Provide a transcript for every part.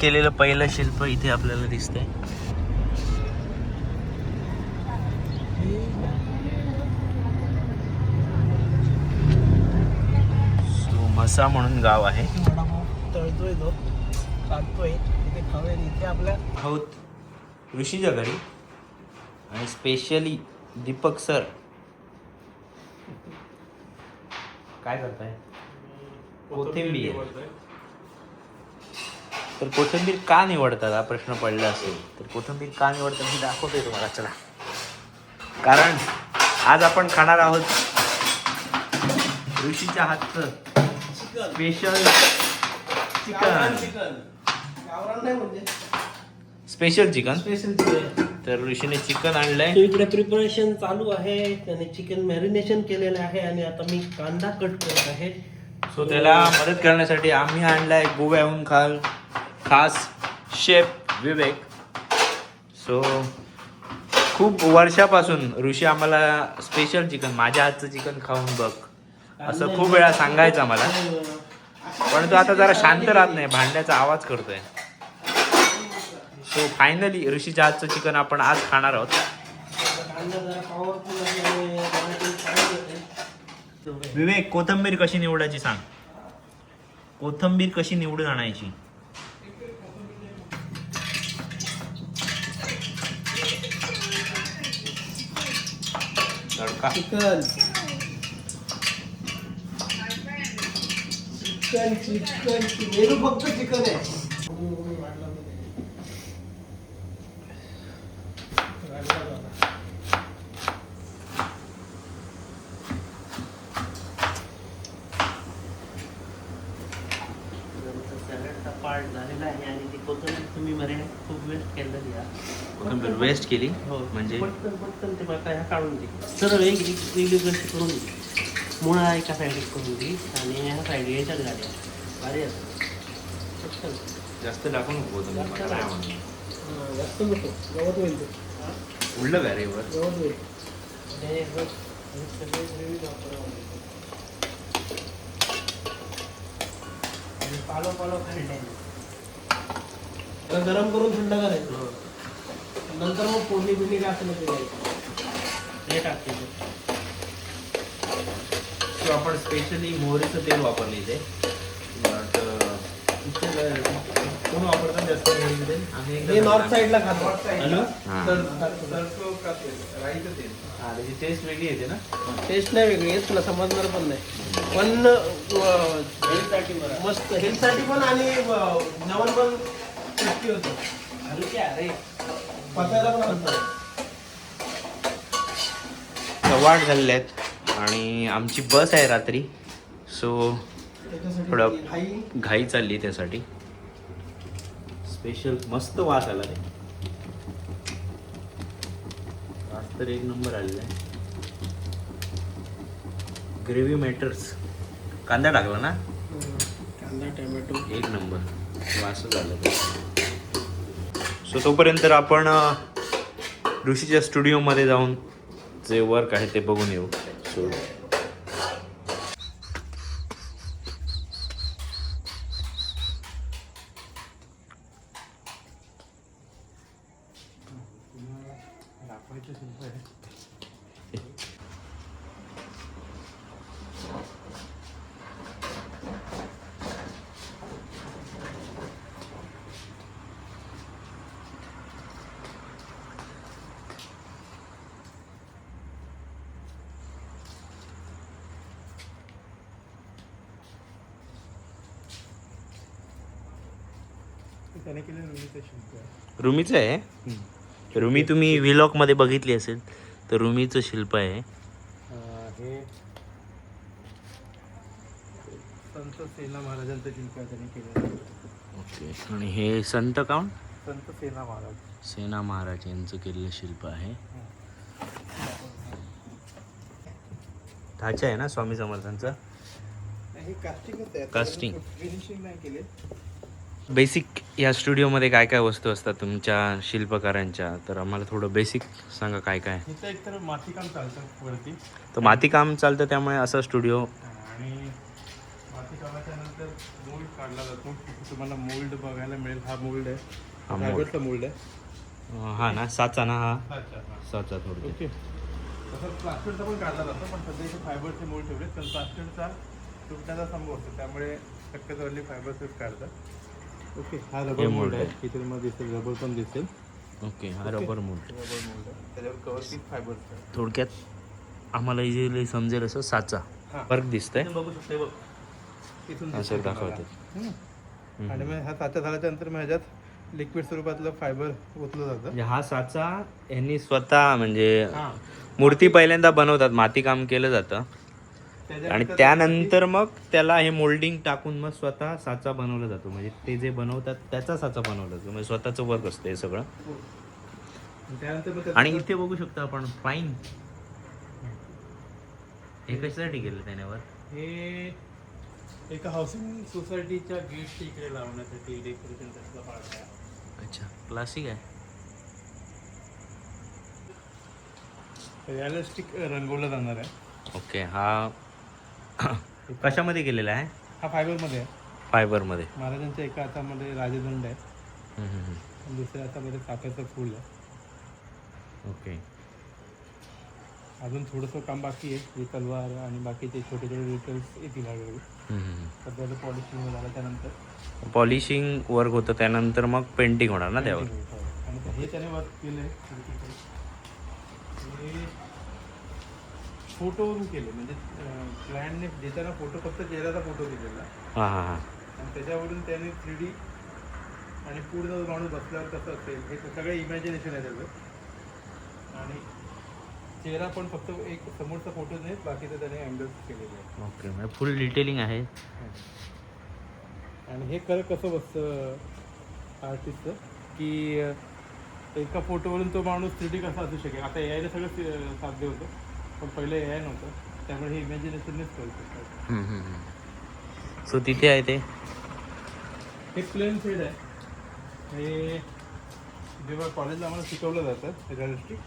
केलेलं पहिलं शिल्प इथे आपल्याला दिसतंय. म्हसा म्हणून गाव आहे. तळतोय तो काढतोय इथे खावे. इथे आपल्या आहोत ऋषीच्या घरी आणि स्पेशली दीपक सर काय करताय? कोथिंबीर. तर कोथिंबीर का निवडतात हा प्रश्न पडला असेल तर कोथिंबीर का निवडतात मी दाखवतोय तुम्हाला. चला, कारण आज आपण खाणार आहोत ऋषीच्या हातचं स्पेशल चिकन. Special chicken. तर ऋषीने चिकन आणलंय. इकडे प्रिपरेशन चालू आहे. त्याने चिकन मॅरिनेशन केलेलं आहे आणि आता मी कांदा कट करत आहे. सो त्याला मदत करण्यासाठी आम्ही आणलाय गोव्याहून खास शेफ विवेक. सो खूप वर्षापासून ऋषी आम्हाला स्पेशल चिकन, माझ्या हातचं चिकन खाऊन बघ असं खूप वेळा सांगायचं मला, पण तो आता जरा शांत राहत नाही, भांड्याचा आवाज करतोय. सो फायनली ऋषीच्या हातचं चिकन आपण आज खाणार आहोत. विवेक, कोथिंबीर कशी निवडायची सांग. कोथिंबीर कशी निवडून आणायची? तडका. चिकन मेनू फक्त चिकन आहे. पार्ट झालेला आहे आणि ती कोथिंबीर तुम्ही मॅरिनेट खूप वेस्ट केलेली आहे. कोथिंबीर वेस्ट केली हो म्हणजे पटकन ते बघा ह्या काढून दे. सरळ वेगळी गोष्ट करून दे. मुळा एका साईडला करून दे आणि ह्या साईड याच्यात गाड्या गाडी असतात. पटकन जास्त टाकू नको कोथिंबीर. मला नाही आवडली. जास्त नको, गवत होईल ते. उडलं काय रे वर? गवत होईल. आणि सगळे ग्रेव्ही वापरावं. पालो खाल्ले गरम करून थंड करायचं. नंतर मग फोडणी बिडणी काय असं नको द्यायचं. हे टाकते सो आपण स्पेशली मोहरीचं तेल वापरले इथे. कोण वापरतात जास्त मोहरीचं तेल? हे नॉर्थ साईडला खातो. त्याची टेस्ट वेगळी येते ना. टेस्ट नाही वेगळी येत, तुला समजणार पण नाही. पण मस्त हेल्थसाठी पण आणि जेवण पण टेस्टी होतं. पचायला पण असतं. सवाट झालेले आहेत आणि आमची बस आहे रात्री. सो थोडं घाई चालली त्यासाठी. स्पेशल मस्त वास आला रे. वास तर एक नंबर आलेला आहे. Gravy matters. कांदा टाकला ना? कांदा टोमॅटो एक नंबर वास झाला. सो तोपर्यंत आपण ऋषीच्या स्टुडिओमध्ये जाऊन जे वर्क आहे ते बघून येऊ. सो रुमीचं आहे. रुमी तुम्ही व्लॉग मध्ये बघितली असेल तर रुमीचं शिल्प आहे. हे संत सेना महाराजांचं शिल्प त्यांनी केलेलं. ओके. आणि हे संत काऊन? संत सेना महाराज. सेना महाराज यांचं केलेलं शिल्प आहे. ढाचा आहे ना स्वामी समर्थांचा. हे कास्टिंगच आहे. कास्टिंग. फिनिशिंग नाही केले. बेसिक या स्टुडिओमध्ये काय काय वस्तू असतात तुमच्या शिल्पकारांच्या, तर आम्हाला थोडं बेसिक सांगा काय काय. इथं एकतर मातीकाम चालतं वरती. तर मातीकाम चालतं त्यामुळे असं स्टुडिओ. आणि मातीकामाच्या नंतर मोल्ड काढला जातो. तुम्हाला मोल्ड बघायला मिळेल. हा मोल्ड आहे, हा mold. फायबरचा मोल्ड आहे. हा ना साचा ना हा अच्छा, हां. साचा थोडक्यात. ओके. तसं प्लास्टिकचा पण काढला जातो, पण सध्या इथे फायबरचे मोल्ड ठेवले. तर प्लास्टिकचा तुटण्याचा संभव असतो, त्यामुळे शक्यतो फायबरचेच काढतात. ओके. हा रबर हे मोल्ड mold आहे. आहे. इथे तुम्हाला दिसेल, रबर पण दिसेल. ओके हा रबर मोल्ड. रबर मोल्ड आहे, त्याच्यावर कवर पीस फायबरचं आहे. थोडक्यात आम्हाला इझिली समजेल असं साचा हां. फरक दिसतंय इथून बघू शकते बघ. इथून असं दिसतंय दाखवते. तुम्हाला. आणि मग हा साचा झाल्याच्या नंतर मग ह्याच्यात लिक्विड स्वरूपातलं फायबर ओतलं जातं. म्हणजे हा साचा यांनी स्वतः म्हणजे हां. मूर्ती पहिल्यांदा बनवतात, माती काम केलं जातं आणि त्यानंतर मग त्याला हे मोल्डिंग टाकून मग स्वतः साचा बनवला जातो. म्हणजे ते जे बनवतात त्याचा साचा बनवला जातो, म्हणजे स्वतःचं वर्क असतं हे सगळं. त्यानंतर मग आणि इथे बघू शकतो आपण पाईन, हे कशासाठी केलं त्याच्यावर? हे एका हाऊसिंग सोसायटीच्या गेटच्या इकडे लावण्यासाठी डेकोरेशन त्याचा पार्ट आहे. अच्छा क्लासिक आहे. रिअलिस्टिक रंगवला जाणार आहे. ओके हा कशामध्ये केलेला आहे? हा फायबरमध्ये आहे. फायबरमध्ये. महाराजांच्या एका हातामध्ये राजदंड आहे हम्म, हम्म, हम्म. आणि दुसऱ्या हातामध्ये चाफ्याचं फूल आहे. ओके. अजून थोडंसं काम बाकी आहे, ही तलवार आणि बाकीचे छोटे छोटे डिटेल्स येतील हळूहळू. हम्म, हम्म. सध्याचं पॉलिशिंग झालं त्यानंतर पॉलिशिंग वर्क होतं, त्यानंतर मग पेंटिंग होणार ना त्यावर. painting होतं. आणि हे त्याने वर्क केलं आहे. हे फोटोवरून केले, म्हणजे क्लायंटने देताना फोटो फक्त चेहऱ्याचा फोटो दिलेला हां हां हां. आणि त्याच्यावरून त्याने 3D आणि पूर्ण माणूस बसल्यावर कसं असेल हे सगळं इमॅजिनेशन आहे त्याचं. आणि चेहरा पण फक्त एक समोरचा फोटो नाही, बाकीचं त्याने अँगल्स केलेले आहे. ओके म्हणजे फुल डिटेलिंग आहे. आणि हे कसं बसतं आर्टिस्टचं की एका फोटोवरून तो माणूस 3D कसा असू शकेल. आता यायला सगळं साध्य होतं, पण पहिले AI नव्हतं, त्यामुळे हे इमॅजिनेशननेच करू शकतात. सो तिथे आहे ते. हे प्लेन शेड आहे. हे जेव्हा कॉलेजला आम्हाला शिकवलं जातं रिअलिस्टिक,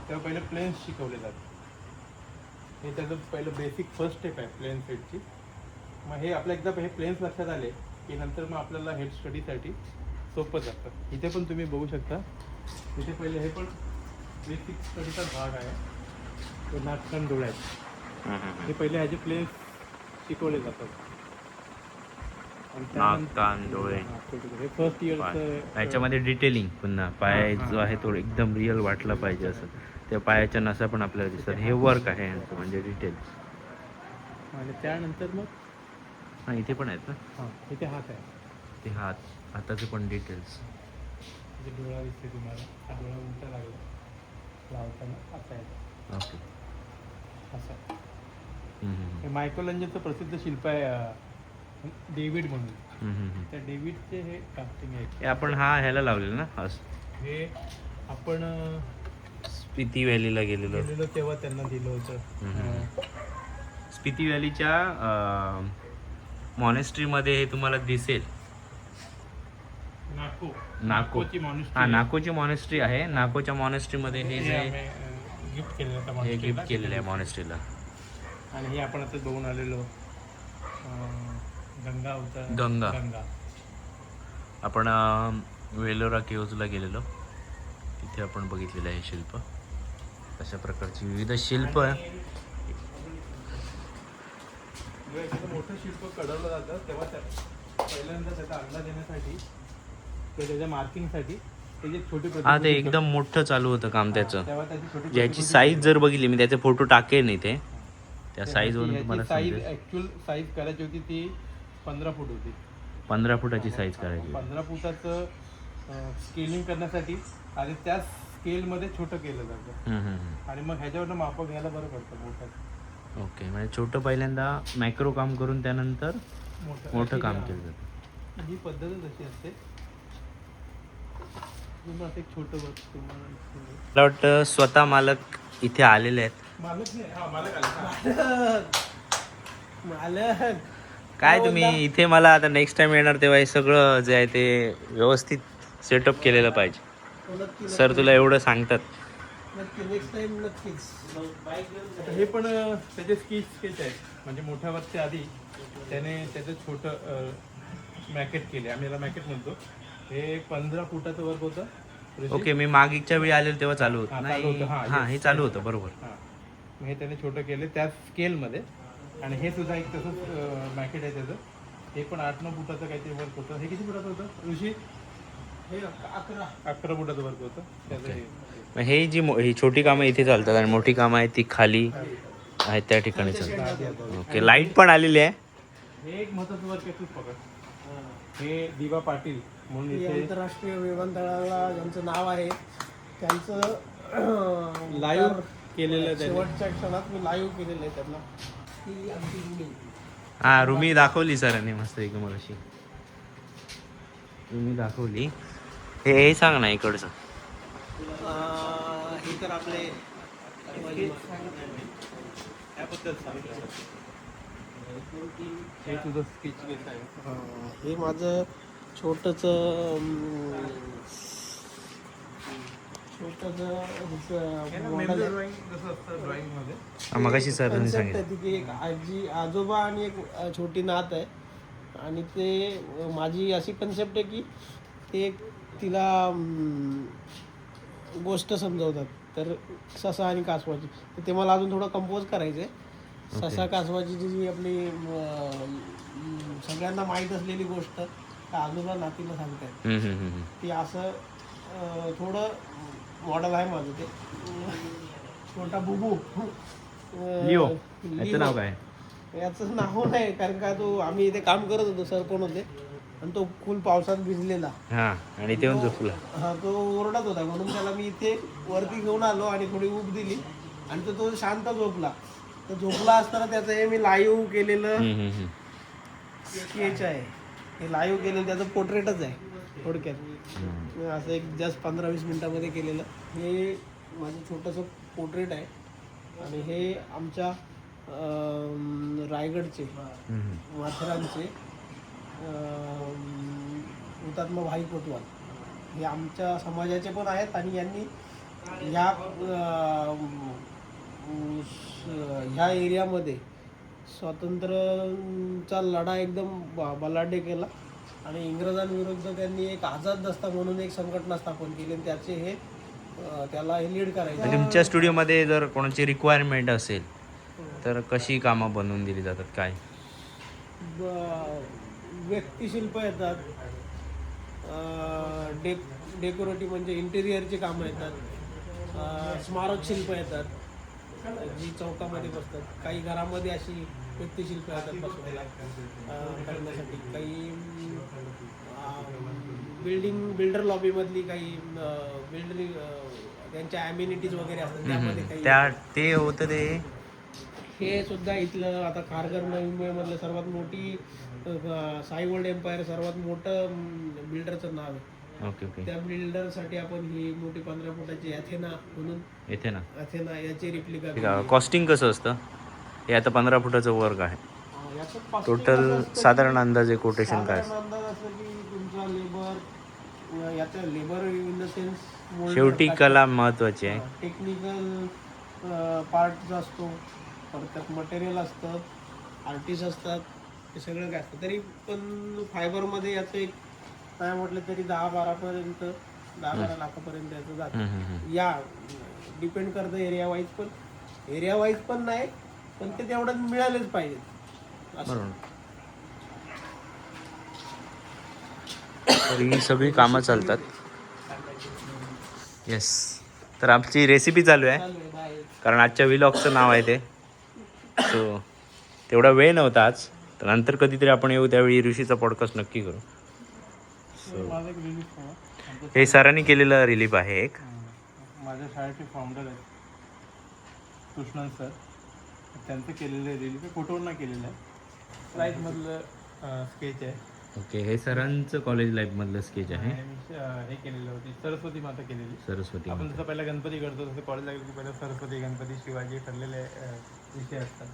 तेव्हा पहिले प्लेन्स शिकवले जातात. हे त्याचं पहिलं बेसिक फर्स्ट स्टेप आहे प्लेन शेडची. मग हे आपल्या एकदा हे प्लेन्स लक्षात आले की नंतर मग आपल्याला हेड स्टडीसाठी सोपं जातं. इथे पण तुम्ही बघू शकता, इथे पहिले हे पण बेसिक स्टडीचा भाग आहे. तो नाटकान डोळे आहेत. हे पहिले ह्याचे प्लेन्स शिकवले जातात. आणि नाक, कान, डोळे. हे फर्स्ट इयरचं याच्यामध्ये डिटेलिंग पुन्हा पाय जो आहे तो एकदम रिअल वाटला पाहिजे असं. त्या पायाच्या नसा पण आपल्याला दिसतात. हे वर्क आहे यांचं, म्हणजे डिटेल. आणि त्यानंतर मग हां इथे पण आहेत ना. हां इथे हात आहे. ते हाताचे पण डिटेल्स. इथे डोळा दिसते तुम्हाला. हा डोळा उलटा लागला लावताना असा आहे. ओके. असं हे मायकोलँजेलचं प्रसिद्ध शिल्प आहे डेव्हिड म्हणून. त्या डेव्हिडचे हे कास्टिंग आहे. हे आपण ह्याला लावलेलं ना असं. हे आपण स्पिती व्हॅलीला गेलेलो. तेव्हा त्यांना दिलं होतं. स्पिती व्हॅलीच्या मॉनेस्ट्रीमध्ये हे तुम्हाला दिसेल. नाको नाकोची हां नाकोची मॉनेस्ट्री आहे. नाकोच्या मॉनेस्ट्रीमध्ये हे जे गिफ्ट केलेलं हे गिफ्ट केलेलं आहे मॉनेस्ट्रीला. आणि हे आपण आता बघून आलेलो गंगा होता. गंगा. गंगा आपण वेलोरा केव्जला गेलेलो, तिथे आपण बघितलेलं आहे शिल्प. अशा प्रकारची विविध शिल्प आहे. जेव्हा एखादं मोठं शिल्प कढवलं जातं तेव्हा पहिल्यांदा त्याचा अंदाज येण्यासाठी किंवा त्याच्या मार्किंगसाठी त्याची छोटी हा ते एकदम मोठं चालू होतं काम त्याचं. तेव्हा त्याची छोटी ज्याची साईज जर बघितली मी त्याचे फोटो टाकेन इथे, त्या साईजवरून तुम्हाला साईज समजेल. ॲक्च्युअल साईज करायची होती ती 15 फूट होती. 15 फुटाची साईज करायची. 15 फुटाचं स्केलिंग करण्यासाठी आणि त्या स्केलमध्ये छोटं केलं जातं. आणि मग ह्याच्यावरनं मापं घ्यायला बरं पडतं मोठं. ओके म्हणजे छोटं पहिल्यांदा मॅक्रो काम करून त्यानंतर मोठं काम केलं जातं. ही पद्धतच अशी असते. एक छोटं बघ तुम्हाला मला वाटतं स्वतः मालक इथे आलेले आहेत. मालक नाही. हा मालक आला. मालक काय तुम्ही इथे मला आता नेक्स्ट टाइम येणार तेव्हा हे सगळं जे आहे ते व्यवस्थित सेटअप केलेलं पाहिजे. सर तुला एवढं सांगतात. नेक्स्ट टाइम नक्कीच. हे पण त्याचे स्केच आहेत. म्हणजे मोठ्या वर्षाच्या आधी त्याने त्याचं छोटं मॅकेट केले, आम्ही याला मॅकेट म्हणतो. हे 15 फुटाचं वर्क होतं. ऋषी. ओके, मी मागच्या वेळी आलेलो तेव्हा चालू होतं हा, नाही. चालू होतं. हा, हे चालू होतं बरोबर. हां, मग हे त्याने छोटं केले त्या स्केलमध्ये. आणि हे सुद्धा एक तसंच मॅकेट आहे त्याचं. हे पण 8-9 फुटाचं काहीतरी वर्क होतं. हे किती फुटाचं होतं ऋषी? हे 11 फुटाचं वर्क होतं त्याचं. हे मग हे जी ही छोटी कामं इथे चालतात आणि मोठी कामं आहेत ती खाली आहेत त्या ठिकाणी चालतात. ओके, लाईट पण आलेली आहे. हे एक महत्त्वाचं वर्क आहे, तूच पकड. हे दिवा पाटील म्हणून हे इथे आंतरराष्ट्रीय विमानतळाला ज्यांचं नाव आहे त्यांचं लाईव्ह केलेलं आहे त्यांनी. शेवटच्या क्षणात मी लाईव्ह केलेलं आहे त्यांना. ही आमची रुमी. हा, रुमी दाखवली सरांनी मस्त एक मग अशी रुमी दाखवली. हे सांग ना इकडचं. हे तर आपले त्याबद्दल सांगितलं. हे तुझं स्केच केस आहे. हे माझं छोटंच मॉडेल आहे. ड्रॉइंग जसं असतं ड्रॉइंगमध्ये. मगाशी सरांनी Concept सांगितलं. आहे तिथे एक आजोबा आणि एक छोटी नात आहे. आणि ते माझी अशी कन्सेप्ट आहे की ते तिला गोष्ट समजवतात. तर ससा आणि कासवाची तर ते मला अजून थोडं कंपोज करायचं आहे. ससा कासवाची जी आपली सगळ्यांना माहीत असलेली गोष्ट त्या आजोबा नातीला सांगतात ती असं थोडं मॉडेल आहे माझं ते. छोटा बुबू लिओ, याचं नाव काय? याचं नाव नाही, कारण का तो आम्ही इथे काम करत होतो, सर पण होते आणि तो फुल पावसात भिजलेला. हा, आणि ते झोपला. हा, तो ओरडत होता म्हणून त्याला मी इथे वरती घेऊन आलो आणि थोडी ऊब दिली आणि तो शांत झोपला. तर झोपला असताना त्याचं हे मी लाईव्ह केलेलं स्केच आहे. हे लाईव्ह केलेलं त्याचं पोर्ट्रेटच आहे थोडक्यात. असं एक जस्ट 15-20 मिनिटामध्ये केलेलं हे माझं छोटंसं पोर्ट्रेट आहे. आणि हे आमच्या रायगडचे माथेरानचे हुतात्मा भाई कोतवाल हे आमच्या समाजाचे पण आहेत. आणि यांनी ह्या एरियामध्ये स्वातंत्र्याचा लढा एकदम बलाढ्य केला. आणि इंग्रजांविरुद्ध त्यांनी एक आझाद दस्ता म्हणून एक संघटना स्थापन केली आणि त्याचे हे त्याला हे लीड करायचं. तुमच्या स्टुडिओमध्ये जर कोणाची रिक्वायरमेंट असेल तर कशी कामं बनवून दिली जातात काय? व्यक्तिशिल्प येतात, डेकोरेटिव्ह म्हणजे इंटेरियरची कामं येतात, स्मारक शिल्प येतात जी चौकामध्ये बसतात. काही घरामध्ये अशी व्यक्तिशिल्प येतात बसवायला करण्यासाठी. काही बिल्डर लॉबीमधली काही बिल्डर त्यांच्या ॲम्युनिटीज वगैरे असतात त्यामध्ये काही ते होतं ते. हे सुद्धा इथलं आता खारघर नवी मुंबईमधलं सर्वात मोठी साई वर्ल्ड एम्पायर सर्वात मोठं बिल्डरचं नाव आहे. Okay okay. त्या बिल्डरसाठी आपण ही मोठी 15 फुटाची अथेना म्हणून अथेना याची रिप्लिका. कॉस्टिंग कसं असतं? हे आता 15 फुटाचं वर्क आहे. याचं costing टोटल कसं असतं साधारण की अंदाजे कोटेशन काय? साधारण अंदाज असं की तुमचा लेबर याचं लेबर इन द सेन्स शेवटी कला महत्वाची आहे. टेक्निकल पार्ट जो असतो, परत त्यात मटेरियल असतं, आर्टिस्ट असतात, हे सगळं काय असतं. तरी पण फायबरमध्ये याचं एक नाही म्हटलं तरी 10-12 लाखापर्यंत याचं जातं. या डिपेंड करतं एरिया वाईज पण नाही, पण ते तेवढं मिळालेच पाहिजे. बरोबर. तर ही सगळी कामं चालतात. येस. तर आमची रेसिपी चालू आहे कारण आजच्या व्लॉगचं नाव आहे ते. सो तेवढा वेळ नव्हता आज, तर नंतर कधीतरी आपण येऊ त्यावेळी ऋषीचा पॉडकास्ट नक्की करू. सो माझं एक रिलीफ आहे. हे सरांनी केलेलं रिलीफ आहे एक. माझ्या शाळेचे फाउंडर आहेत कृष्णन सर, त्यांचं केलेलं रिलीफ आहे, फोटोवरनं केलेलं आहे. लाईफमधलं स्केच आहे. ओके, हे सरांचं कॉलेज लाईफमधलं स्केच आहे. आणि मी हे केलेलं होती सरस्वती माता केलेली. सरस्वती आपण जसं पहिला गणपती करतो तसं कॉलेजला गेलो की पहिलं सरस्वती, गणपती, शिवाजी ठरलेले विषय असतात.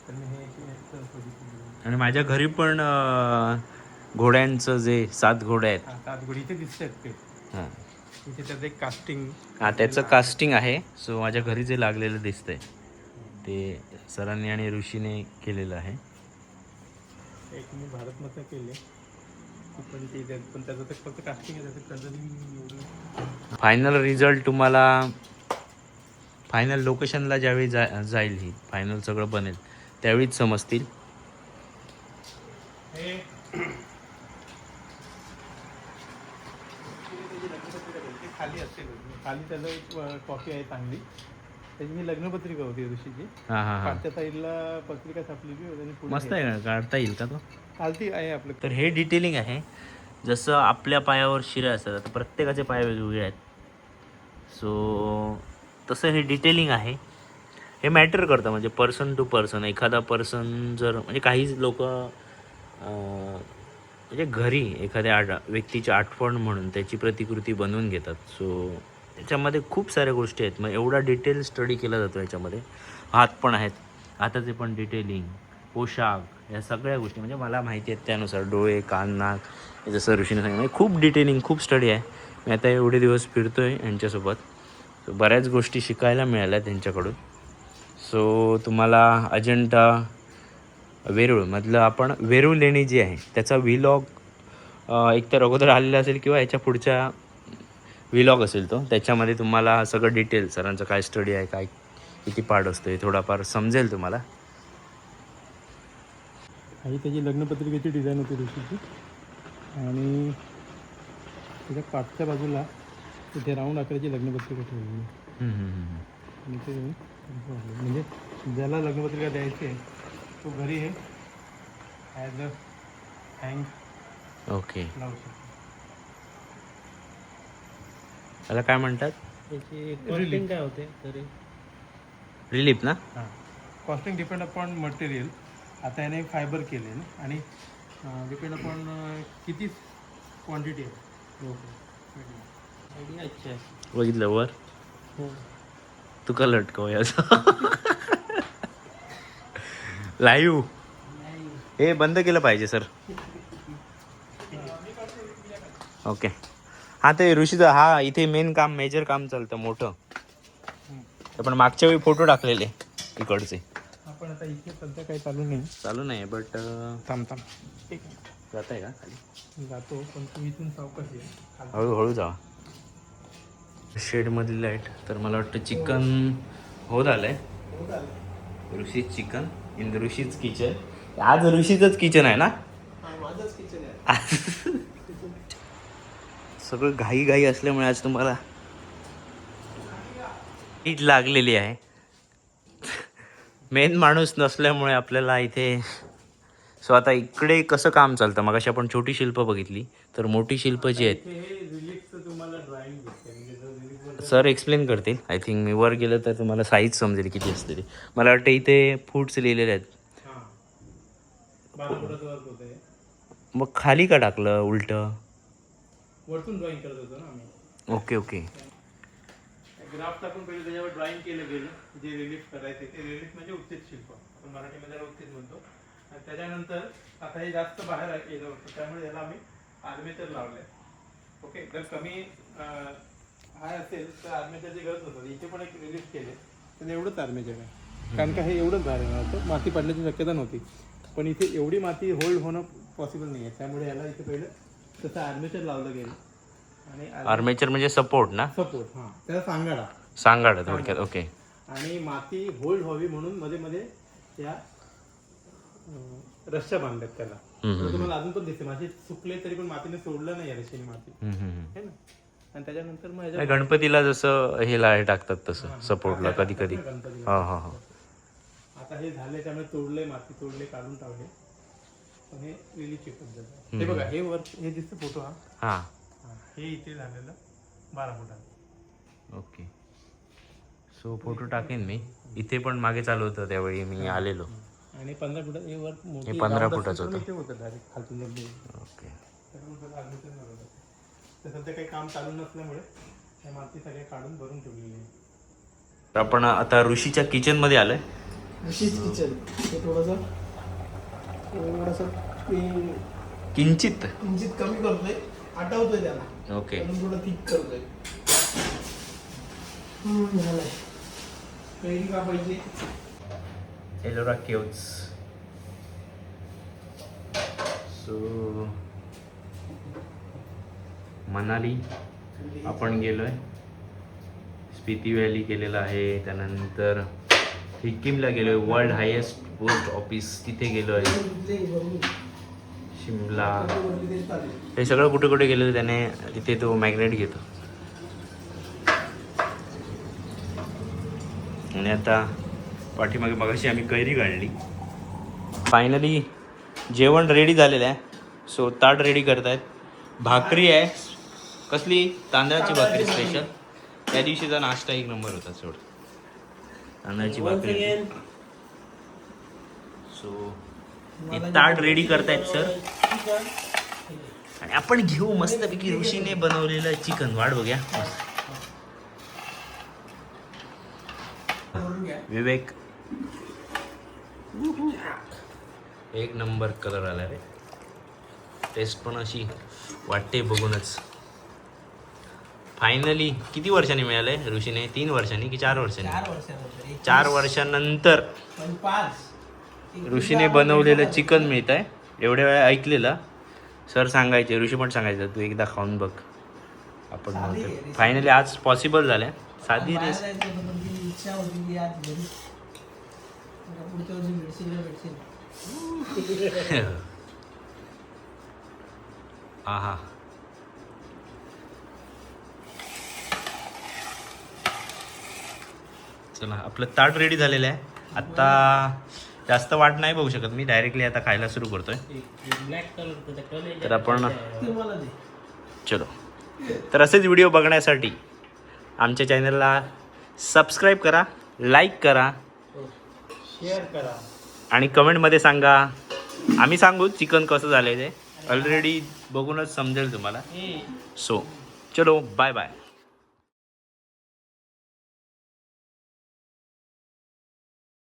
तर मी हे सरस्वती केलेली. आणि माझ्या घरी पण घोड्यांचं जे 7 घोडे आहेत. 7 घोडी इथे दिसतात ते. हां इथे त्याचं एक कास्टिंग. त्याचं कास्टिंग आहे. सो माझ्या घरी जे लागलेलं दिसतंय ते सरांनी आणि ऋषीने केलेलं आहे. एक मी भारतमाता केले. पण त्याचं ते फक्त कास्टिंग आहे, त्याचं कलरिंग एवढं. फायनल रिझल्ट तुम्हाला फायनल लोकेशनला ज्यावेळी जाईल ही फायनल सगळं बनेल त्यावेळीच समजतील. हे खाली असेल, खाली त्याचं एक कॉपी आहे चांगली, त्याची ही लग्नपत्रिका होती ऋषीची. हां हां हां, पाठच्या साईडला पत्रिका छापलेली होती आणि पुढे मस्त आहे का? काढता येईल का तो? चालती आहे आपलं. तर हे डिटेलिंग आहे. जसं आपल्या पायावर शिरा असतात, आता प्रत्येकाचे पाय वेगवेगळे आहेत. सो तसं हे डिटेलिंग आहे. हे मॅटर करतं म्हणजे पर्सन टू पर्सन. एखादा पर्सन जर म्हणजे काही लोक म्हणजे घरी एखाद्या व्यक्तीची आठवण म्हणून त्याची प्रतिकृती बनवून घेतात. सो त्याच्यामध्ये खूप साऱ्या गोष्टी आहेत. मग एवढा डिटेल स्टडी केला जातो याच्यामध्ये. हात पण आहेत, हाताचे पण डिटेलिंग, पोशाख, या सगळ्या गोष्टी म्हणजे मला माहिती आहेत त्यानुसार. डोळे, कान, नाक, हे जसं ऋषीने सांगितलं म्हणजे खूप डिटेलिंग, खूप स्टडी आहे. मी आता एवढे दिवस फिरतो आहे यांच्यासोबत. सो बऱ्याच गोष्टी शिकायला मिळाल्या त्यांच्याकडून. सो तुम्हाला अजंठा वेरूळमधलं आपण वेरूळ लेणी जी आहे त्याचा व्हिलॉग एकतर अगोदर आलेला असेल किंवा याच्या पुढच्या व्हिलॉग असेल तो. त्याच्यामध्ये तुम्हाला सगळं डिटेल सरांचं काय स्टडी आहे, काय किती पार्ट असतो हे थोडाफार समजेल तुम्हाला. ही त्याची लग्नपत्रिकेची डिझाईन होती ऋषीची, आणि त्याच्या पाठच्या बाजूला तिथे राऊंड आकाराची लग्नपत्रिका ठेवलेली आहे. आणि ते म्हणजे ज्याला लग्नपत्रिका द्यायची आहे तो घरी हे ॲज अ हँग ओके. लावू शकतो. त्याला काय म्हणतात? त्याची कॉस्टिंग काय होते तरी? रिलीफ ना? हां, कॉस्टिंग डिपेंड अपॉन मटेरियल. आता याने फायबर केले ना, आणि डिपेंड अपॉन किती क्वांटिटी आहे. आयडिया अच्छा आहे. बघितलं वर हो. तू का लटकव याचं लाईव्ह हे बंद केलं पाहिजे सर. ओके. हां ते ऋषीचं हा इथे मेन काम, मेजर काम चालतं मोठं. आपण मागच्या वेळी फोटो टाकलेले इकडचे. आपण आता इथे सध्या काही चालू नाही बट थांब ठीक आहे, जात आहे का खाली? जातो, पण तू इथून सावकाश ये. हळूहळू जावा. शेडमधली लाईट. तर मला वाटतं चिकन होत आलंय. ऋषी चिकन इन ऋषीज किचन. आज ऋषीचंच किचन आहे ना? हा, माझंच किचन आहे. सगळं घाई असल्यामुळे आज तुम्हाला हीट लागलेली आहे. मेन माणूस नसल्यामुळे आपल्याला इथे. सो आता इकडे कसं काम चालतं? मग अशी आपण छोटी शिल्प बघितली, तर मोठी शिल्प जी आहेत तुम्हाला ड्रॉइंग दिसते. सर एक्सप्लेन करतील. आय थिंक मी वर गेलं तर तुम्हाला साईज समजेल किती असते ते. मला वाटतं इथे फूड्स लिहिलेले आहेत. हां, 12 फुटाचं वर्क होतं हे. मग खाली का टाकलं उलट? वरतून ड्रॉइंग करत होतो ना आम्ही. ओके. ग्राफ टाकून पहिले त्याच्यावर ड्रॉइंग केलं गेलं, जे रिलीफ करायचे ते. रिलीफ म्हणजे उत्तेज शिल्प, आपण मराठीमध्ये उत्तेज म्हणतो. आणि त्याच्यानंतर आता हे जास्त बाहेर येलं होतं, त्यामुळे याला आम्ही आर्मेचर लावलंय. ओके, जर कमी हाय असेल तर आर्मेचरची गरज होतं. इथे पण एक रिलीफ केले, तर एवढंच आर्मेचर आहे. कारण का हे एवढंच बाहेर येणार होतं, माती पडण्याची शक्यता नव्हती. पण इथे एवढी माती होल्ड होणं पॉसिबल नाही आहे, त्यामुळे याला इथे पहिलं तसं आर्मेचर लावलं गेलं. आणि आर्मेचर म्हणजे सपोर्ट ना? सपोर्ट, हां, त्याला सांगाडा. सांगाड थोडक्यात. ओके. आणि माती होल्ड व्हावी म्हणून मध्ये मध्ये त्या रश्श्या बांधल्यात त्याला. तर तुम्हाला अजून पण दिसते माती सुकले तरी पण मातीने सोडलं नाही या रश्शीने माती, है ना. आणि त्याच्यानंतर मग ह्याच्या गणपतीला जसं हे लाय टाकतात तसं सपोर्टला कधी कधी. गणपतीला. हा. आता हे झाले, त्यामुळे तोडले, माती तोडले, काढून टाकले. पण हे रिलीफची पद्धत आहे. हे बघा, हे वर हे दिसतं फोटो. हां. हे इथे झालेलं 12 फुटाचं. ओके. सो फोटो टाकेन मी. इथे पण मागे चालू होतं त्यावेळी मी आलेलो. आणि 15 फुटात हे वर मोठी. हे 15 फुटाचं होतं. ते होतं डायरेक्ट खालतून जर ओके. तर सध्या काही काम चालू नसल्यामुळे हे माती सगळे काढून भरून ठेवलेली आहे. तर आपण आता ऋषीच्या किचन मध्ये आलोय. ऋषीज किचन हे थोडंसं किंचित कमी करतोय, आठवतोय त्याला. ओके. म्हणून थोडं थिक करतोय. झालंय. कैरी कापायची. एलोरा केव्स. सो मनाली आपण गेलोय, स्पिती व्हॅली केलेलं आहे, त्यानंतर सिक्कीमला गेलोय, वर्ल्ड हायेस्ट पोस्ट ऑफिस तिथे गेलोय, शिमला, हे सगळं कुठे कुठे गेलेलं त्याने तिथे तो मॅग्नेट घेतो. आणि आता पाठीमागे मगाशी आम्ही कैरी काढली. फायनली जेवण रेडी झालेलं आहे. सो ताट रेडी करतायत. भाकरी आहे, कसली तांदळाची भाकरी स्पेशल. त्या दिवशीचा नाश्ता एक नंबर होता सोड, तांदळाची भाकरी. सो ताट रेडी करतायत सर, आणि आपण घेऊ मस्तपैकी ऋषीने बनवलेलं चिकन. वाट बघूया. विवेक एक नंबर कलर आला रे. टेस्ट पण अशी वाटते बघूनच. फायनली किती वर्षांनी मिळालंय ऋषीने? 3 वर्षांनी की 4 वर्षांनी? 4 वर्षांनंतर ऋषीने बनवलेलं चिकन मिळत आहे. एवढ्या वेळा ऐकलेलं सर सांगायचे, ऋषी पण सांगायचं तू एकदा खाऊन बघ. आपण फायनली आज पॉसिबल झालं. साधी रेस. इच्छा होती की आज घरी पुढच्या वर्षी भेटशील. हा. चला आपलं ताट रेडी झालेलं आहे. आता जास्त वाट नाही बघू शकत मी, डायरेक्टली आता खायला सुरू करतोय. तर आपण चलो. तर असेच व्हिडिओ बघण्यासाठी आमच्या चॅनलला सबस्क्राईब करा, लाईक करा, शेअर करा आणि कमेंटमध्ये सांगा. आम्ही सांगू चिकन कसं झालं ते. ऑलरेडी बघूनच समजेल तुम्हाला. सो चलो बाय बाय.